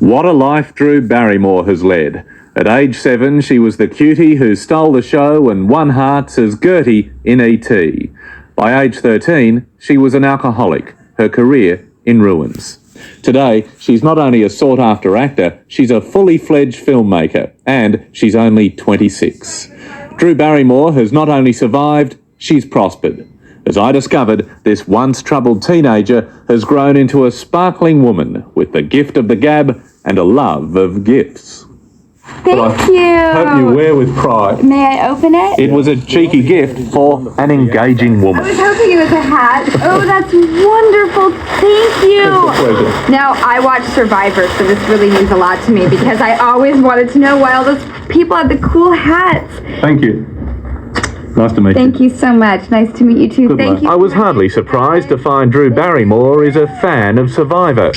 What a life Drew Barrymore has led. At age 7, she was the cutie who stole the show and won hearts as Gertie in E.T. By age 13, she was an alcoholic, her career in ruins. Today, she's not only a sought-after actor, she's a fully fledged filmmaker, and she's only 26. Drew Barrymore has not only survived, she's prospered. As I discovered, this once troubled teenager has grown into a sparkling woman with the gift of the gab and a love of gifts. Thank you. Hope you wear with pride. May I open it? It was a cheeky gift for an engaging woman. I was hoping it was a hat. Oh, that's wonderful. Thank you. It's a pleasure. Now, I watch Survivor, so this really means a lot to me because I always wanted to know why all those people had the cool hats. Thank you. Nice to meet you. Thank you so much. Nice to meet you too. Thank you. I was hardly surprised to find Drew Barrymore is a fan of Survivor.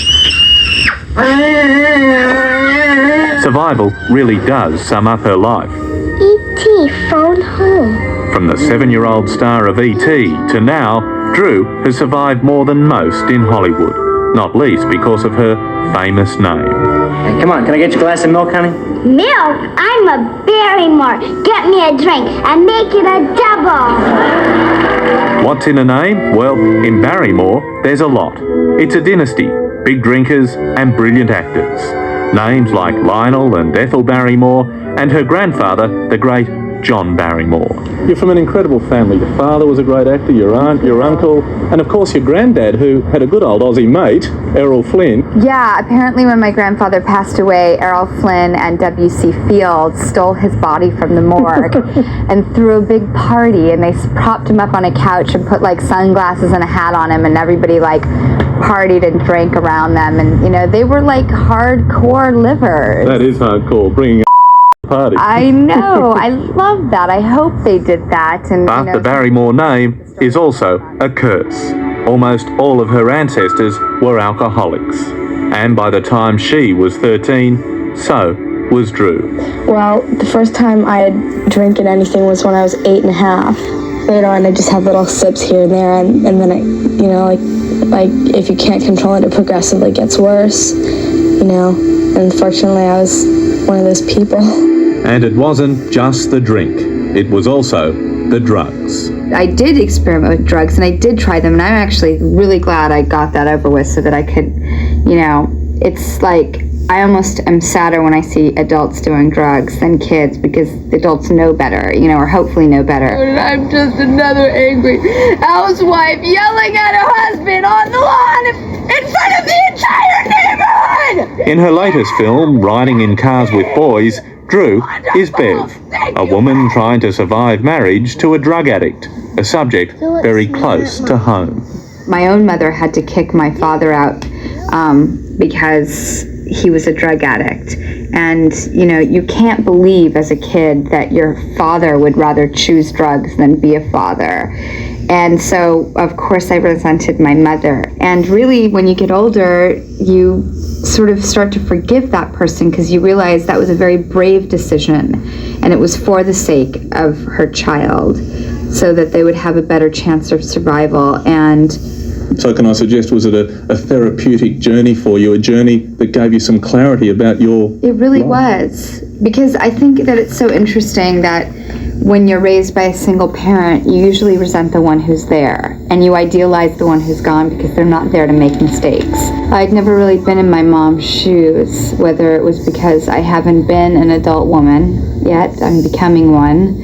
Survival really does sum up her life. E.T. phone home. From the 7-year-old star of E.T. to now, Drew has survived more than most in Hollywood, not least because of her famous name. Hey, come on, can I get you a glass of milk, honey? Milk? I'm a Barrymore. Get me a drink and make it a double. What's in a name? Well, in Barrymore, there's a lot. It's a dynasty, big drinkers and brilliant actors. Names like Lionel and Ethel Barrymore, and her grandfather, the great John Barrymore. You're from an incredible family. Your father was a great actor, your aunt, your uncle, and of course your granddad, who had a good old Aussie mate, Errol Flynn. Yeah, apparently when my grandfather passed away, Errol Flynn and W.C. Fields stole his body from the morgue and threw a big party, and they propped him up on a couch and put like sunglasses and a hat on him, and everybody like partied and drank around them, and you know, they were like hardcore livers. That is hardcore, bringing a party. I know. I love that. I hope they did that. And But the Barrymore name is also a curse. Almost all of her ancestors were alcoholics. And by the time she was 13, so was Drew. Well, the first time I had drinking anything was when I was 8.5. Later on, I just have little sips here and there, and then it, you know, like if you can't control it, it progressively gets worse, you know. And unfortunately, I was one of those people. And it wasn't just the drink. It was also the drugs. I did experiment with drugs, and I did try them, and I'm actually really glad I got that over with so that I could, you know, it's like I almost am sadder when I see adults doing drugs than kids because adults know better, you know, or hopefully know better. And I'm just another angry housewife yelling at her husband on the lawn in front of the entire neighborhood! In her latest film, Riding in Cars with Boys, Drew is Bev, a woman trying to survive marriage to a drug addict, a subject very close to home. My own mother had to kick my father out because he was a drug addict. And, you know, you can't believe as a kid that your father would rather choose drugs than be a father. And so, of course, I resented my mother. And really, when you get older, you sort of start to forgive that person because you realize that was a very brave decision. And it was for the sake of her child so that they would have a better chance of survival. And So can I suggest, was it a therapeutic journey for you, a journey that gave you some clarity about your It really life? was, because I think that it's so interesting that when you're raised by a single parent, you usually resent the one who's there, and you idealize the one who's gone because they're not there to make mistakes. I'd never really been in my mom's shoes, whether it was because I haven't been an adult woman yet, I'm becoming one,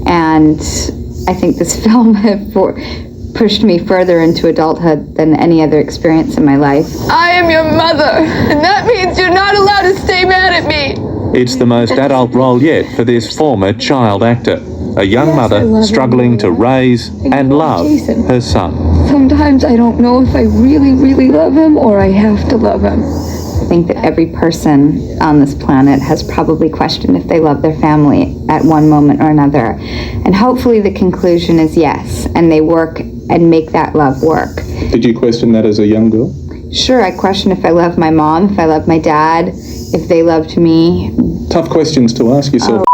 and I think this film pushed me further into adulthood than any other experience in my life. I am your mother, and that means you're not allowed to stay mad at me. It's the most adult role yet for this former child actor, a young mother struggling to raise and love her son. Sometimes I don't know if I really, really love him or I have to love him. I think that every person on this planet has probably questioned if they love their family at one moment or another. And hopefully the conclusion is yes, and they work and make that love work. Did you question that as a young girl? Sure, I question if I love my mom, if I love my dad, if they loved me. Tough questions to ask yourself.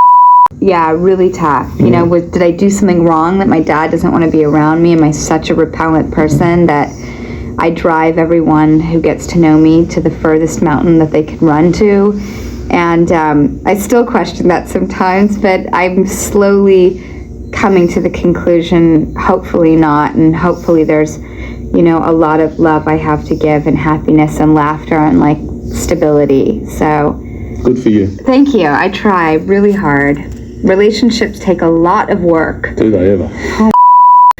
Yeah, really tough. You know, did I do something wrong that my dad doesn't want to be around me? Am I such a repellent person that I drive everyone who gets to know me to the furthest mountain that they can run to. And I still question that sometimes, but I'm slowly coming to the conclusion, hopefully not, and hopefully there's, you know, a lot of love I have to give, and happiness and laughter and like stability. So good for you. Thank you. I try really hard. Relationships take a lot of work. Do they ever?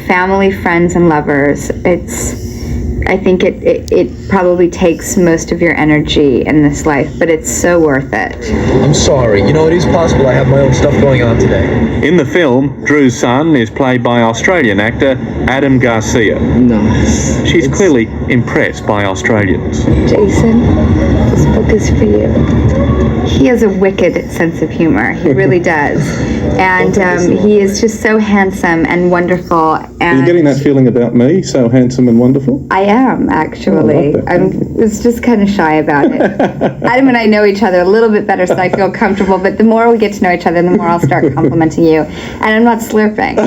Family, friends, and lovers. I think it probably takes most of your energy in this life, but it's so worth it. I'm sorry. You know, it is possible I have my own stuff going on today. In the film, Drew's son is played by Australian actor Adam Garcia. Nice. She's clearly impressed by Australians. Jason, this book is for you. He has a wicked sense of humor. He really does. And he is just so handsome and wonderful. And Are you getting that feeling about me, so handsome and wonderful? I am, actually. I was just kind of shy about it. Adam and I know each other a little bit better, so I feel comfortable, but the more we get to know each other, the more I'll start complimenting you. And I'm not slurping.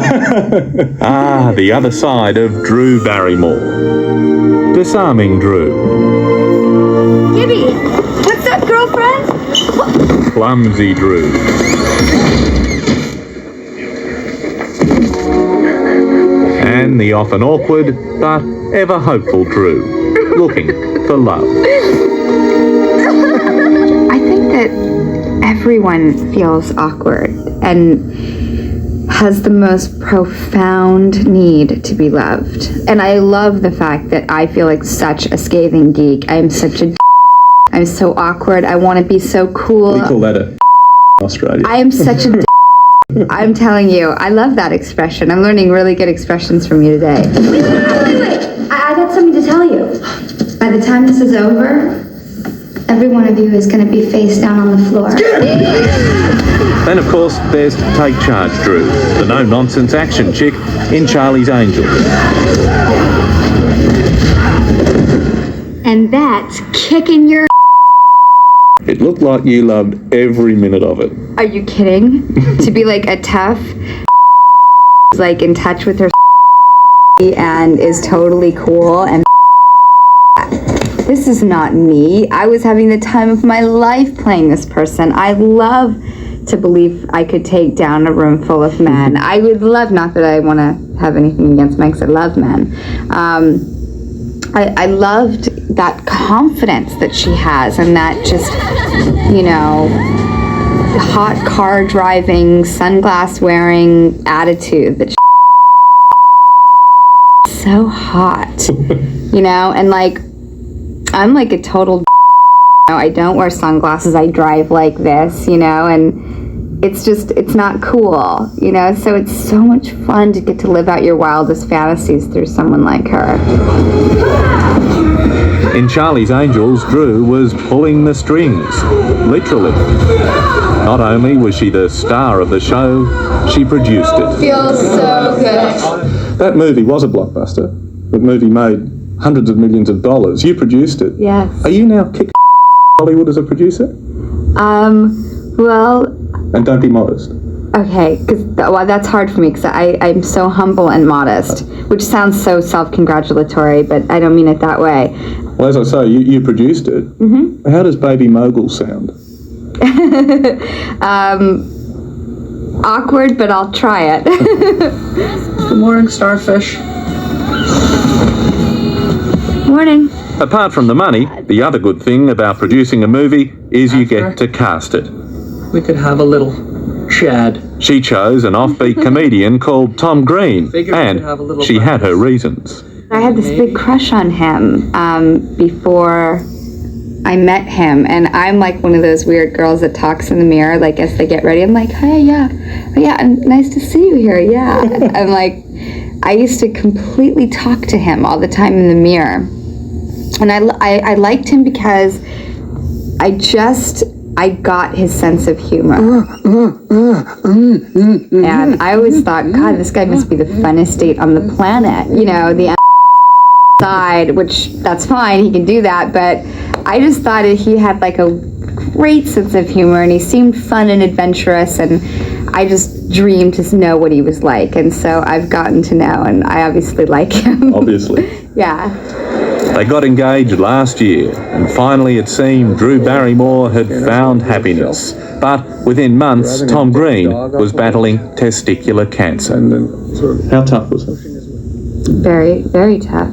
Ah, the other side of Drew Barrymore. Disarming Drew. Gibby, what's up, girlfriend? Clumsy Drew. And the often awkward but ever hopeful Drew, looking for love. I think that everyone feels awkward and has the most profound need to be loved. And I love the fact that I feel like such a scathing geek. I'm such a I'm so awkward. I want to be so cool. We call that a Australia. I am such a I'm telling you, I love that expression. I'm learning really good expressions from you today. Wait. I got something to tell you. By the time this is over, every one of you is going to be face down on the floor. Then, of course, there's Take Charge Drew, the no-nonsense action chick in Charlie's Angels. And that's kicking your... It looked like you loved every minute of it. Are you kidding? To be like a tough, like in touch with her and is totally cool, and this is not me. I was having the time of my life playing this person. I love to believe I could take down a room full of men. I would love, not that I want to have anything against men, because I love men. I loved that confidence that she has, and that just, you know, hot car driving, sunglass wearing attitude that so hot, you know, and like, I'm like a total, I don't wear sunglasses, I drive like this, you know, and it's just, it's not cool, you know, so it's so much fun to get to live out your wildest fantasies through someone like her. In Charlie's Angels, Drew was pulling the strings, literally. Not only was she the star of the show, she produced it. Feels so good. That movie was a blockbuster. The movie made hundreds of millions of dollars. You produced it. Yes. Are you now kicked Hollywood as a producer? Well... And don't be modest. Okay, well, that's hard for me because I'm so humble and modest, which sounds so self-congratulatory, but I don't mean it that way. Well, as I say, you produced it. Mm-hmm. How does Baby Mogul sound? Awkward, but I'll try it. Good morning, starfish. Morning. Apart from the money, the other good thing about producing a movie is you get to cast it. We could have a little Chad. She chose an offbeat comedian called Tom Green, and she had her reasons. I had this big crush on him before I met him, and I'm like one of those weird girls that talks in the mirror, like as they get ready. I'm like, hey, yeah, nice to see you here, yeah. I'm like, I used to completely talk to him all the time in the mirror, and I liked him because I got his sense of humor. And I always thought, God, this guy must be the funnest date on the planet. You know, the side, which that's fine, he can do that, but I just thought he had like a great sense of humor, and he seemed fun and adventurous, and I just dreamed to know what he was like, and so I've gotten to know, and I obviously like him. Obviously. Yeah. They got engaged last year, and finally it seemed Drew Barrymore had found happiness. But within months, Tom Green was battling testicular cancer. And how tough was it? Very, very tough.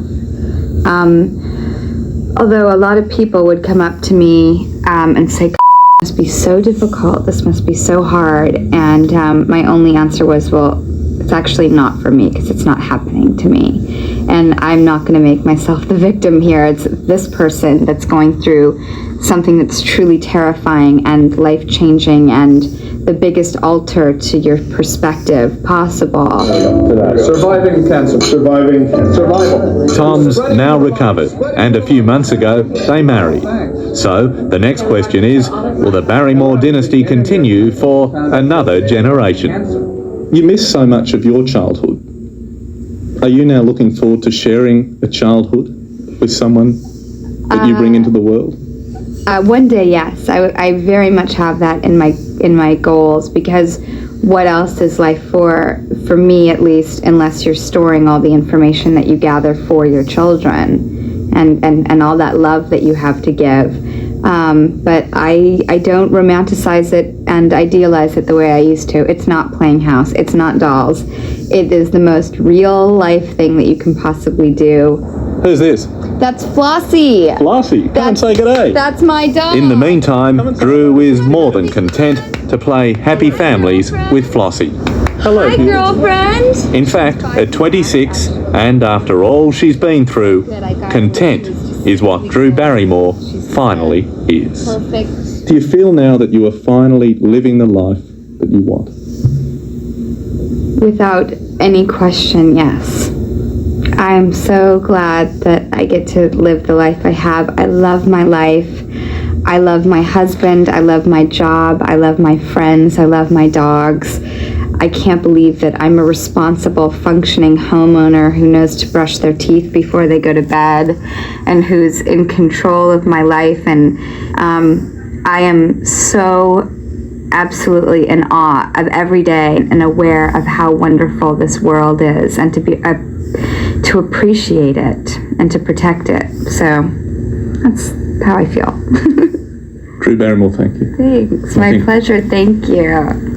Although a lot of people would come up to me and say, "This must be so difficult, this must be so hard," and my only answer was, well, it's actually not for me because it's not happening to me, and I'm not going to make myself the victim here. It's this person that's going through something that's truly terrifying and life-changing and the biggest alter to your perspective possible. Surviving cancer. Survival. Tom's now recovered, and a few months ago they married. So the next question is, will the Barrymore dynasty continue for another generation? You miss so much of your childhood. Are you now looking forward to sharing a childhood with someone that you bring into the world? One day, yes. I very much have that in my goals, because what else is life for me at least, unless you're storing all the information that you gather for your children and all that love that you have to give. But I don't romanticize it and idealize it the way I used to. It's not playing house. It's not dolls. It is the most real life thing that you can possibly do. Who's this? That's Flossie. Flossie, come and say good day. That's my dog. In the meantime, Drew is more than content to play happy families with Flossie. Hello, Hi, beautiful. girlfriend. In fact, at 26, and after all she's been through, content is what Drew Barrymore finally is. Perfect. Do you feel now that you are finally living the life that you want? Without any question, yes. I am so glad that I get to live the life I have. I love my life. I love my husband. I love my job. I love my friends. I love my dogs. I can't believe that I'm a responsible, functioning homeowner who knows to brush their teeth before they go to bed and who's in control of my life. And I am so absolutely in awe of every day and aware of how wonderful this world is, and to appreciate it and to protect it. So that's how I feel. Drew Barrymore, thank you. Thanks. My pleasure. Thank you.